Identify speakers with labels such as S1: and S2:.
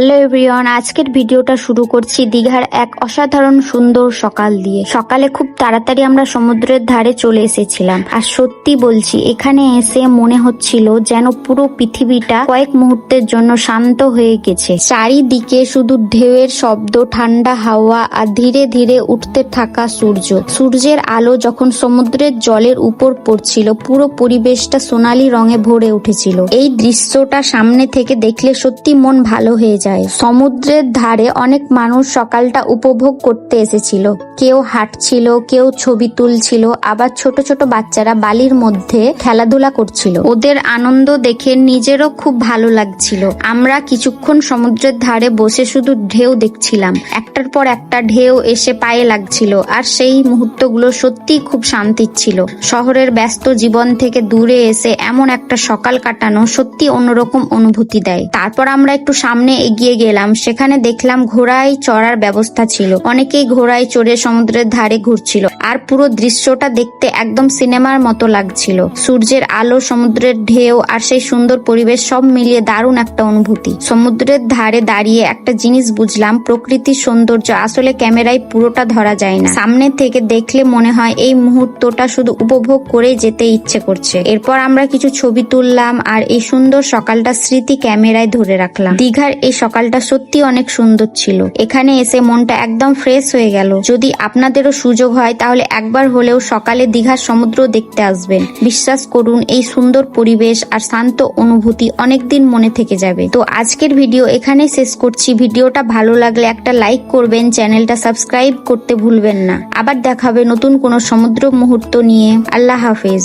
S1: Hello everyone, আজকের ভিডিওটা শুরু করছি দীঘার এক অসাধারণ সুন্দর সকাল দিয়ে। সকালে খুব তাড়াতাড়ি আমরা সমুদ্রের ধারে চলে এসেছিলাম, আর সত্যি বলছি এখানে এসে মনে হচ্ছিল যেন পুরো পৃথিবীটা কয়েক মুহূর্তের জন্য শান্ত হয়ে গেছে। চারিদিকে শুধু ঢেউয়ের শব্দ, ঠান্ডা হাওয়া আর ধীরে ধীরে উঠতে থাকা সূর্য। সূর্যের আলো যখন সমুদ্রের জলের উপর পড়ছিল, পুরো পরিবেশটা সোনালী রঙে ভরে উঠেছিল। এই দৃশ্যটা সামনে থেকে দেখলে সত্যি মন ভালো হয়ে যায়। সমুদ্রের ধারে অনেক মানুষ সকালটা উপভোগ করতে এসেছিল। কেউ হাঁটছিল, কেউ ছবি তুলছিল, আবার ছোট ছোট বাচ্চারা বালির মধ্যে খেলাধুলা করছিল। ওদের আনন্দ দেখে নিজেরও খুব ভালো লাগছিল। আমরা কিছুক্ষণ সমুদ্রের ধারে বসে শুধু ঢেউ দেখছিলাম। একটার পর একটা ঢেউ এসে পায়ে লাগছিল, আর সেই মুহূর্তগুলো সত্যি খুব শান্তির ছিল। শহরের ব্যস্ত জীবন থেকে দূরে এসে এমন একটা সকাল কাটানো সত্যি অন্যরকম অনুভূতি দেয়। তারপর আমরা একটু সামনে এগিয়ে গেলাম। সেখানে দেখলাম ঘোড়ায় চড়ার ব্যবস্থা ছিল। অনেকেই ঘোড়ায় চড়ে সমুদ্রের ধারে ঘুরছিল, আর পুরো দৃশ্যটা দেখতে একদম সিনেমার মতো লাগছিল। সূর্যের আলো, সমুদ্রের ঢেউ আর সেই সুন্দর পরিবেশ সব মিলিয়ে দারুণ একটা অনুভূতি। সমুদ্রের ধারে দাঁড়িয়ে একটা জিনিস বুঝলাম, প্রকৃতির সৌন্দর্য আসলে ক্যামেরায় পুরোটা ধরা যায় না। সামনে থেকে দেখলে মনে হয় এই মুহূর্তটা শুধু উপভোগ করে যেতে ইচ্ছে করছে। এরপর আমরা কিছু ছবি তুললাম, আর এই সুন্দর সকালটা স্মৃতি ক্যামেরায় ধরে রাখলাম। দীঘার এই সকালটা সত্যি অনেক সুন্দর ছিল। এখানে এসে মনটা একদম ফ্রেশ হয়ে গেল। যদি আপনাদেরও সুযোগ হয় তাহলে একবার হলেও সকালে দীঘার সমুদ্র দেখতে আসবেন। বিশ্বাস করুন, এই সুন্দর পরিবেশ আর শান্ত অনুভূতি অনেকদিন মনে থেকে যাবে। তো আজকের ভিডিও এখানে শেষ করছি। ভিডিওটা ভালো লাগলে একটা লাইক করবেন, চ্যানেলটা সাবস্ক্রাইব করতে ভুলবেন না। আবার দেখাবে নতুন কোনো সমুদ্র মুহূর্ত নিয়ে। আল্লাহ হাফেজ।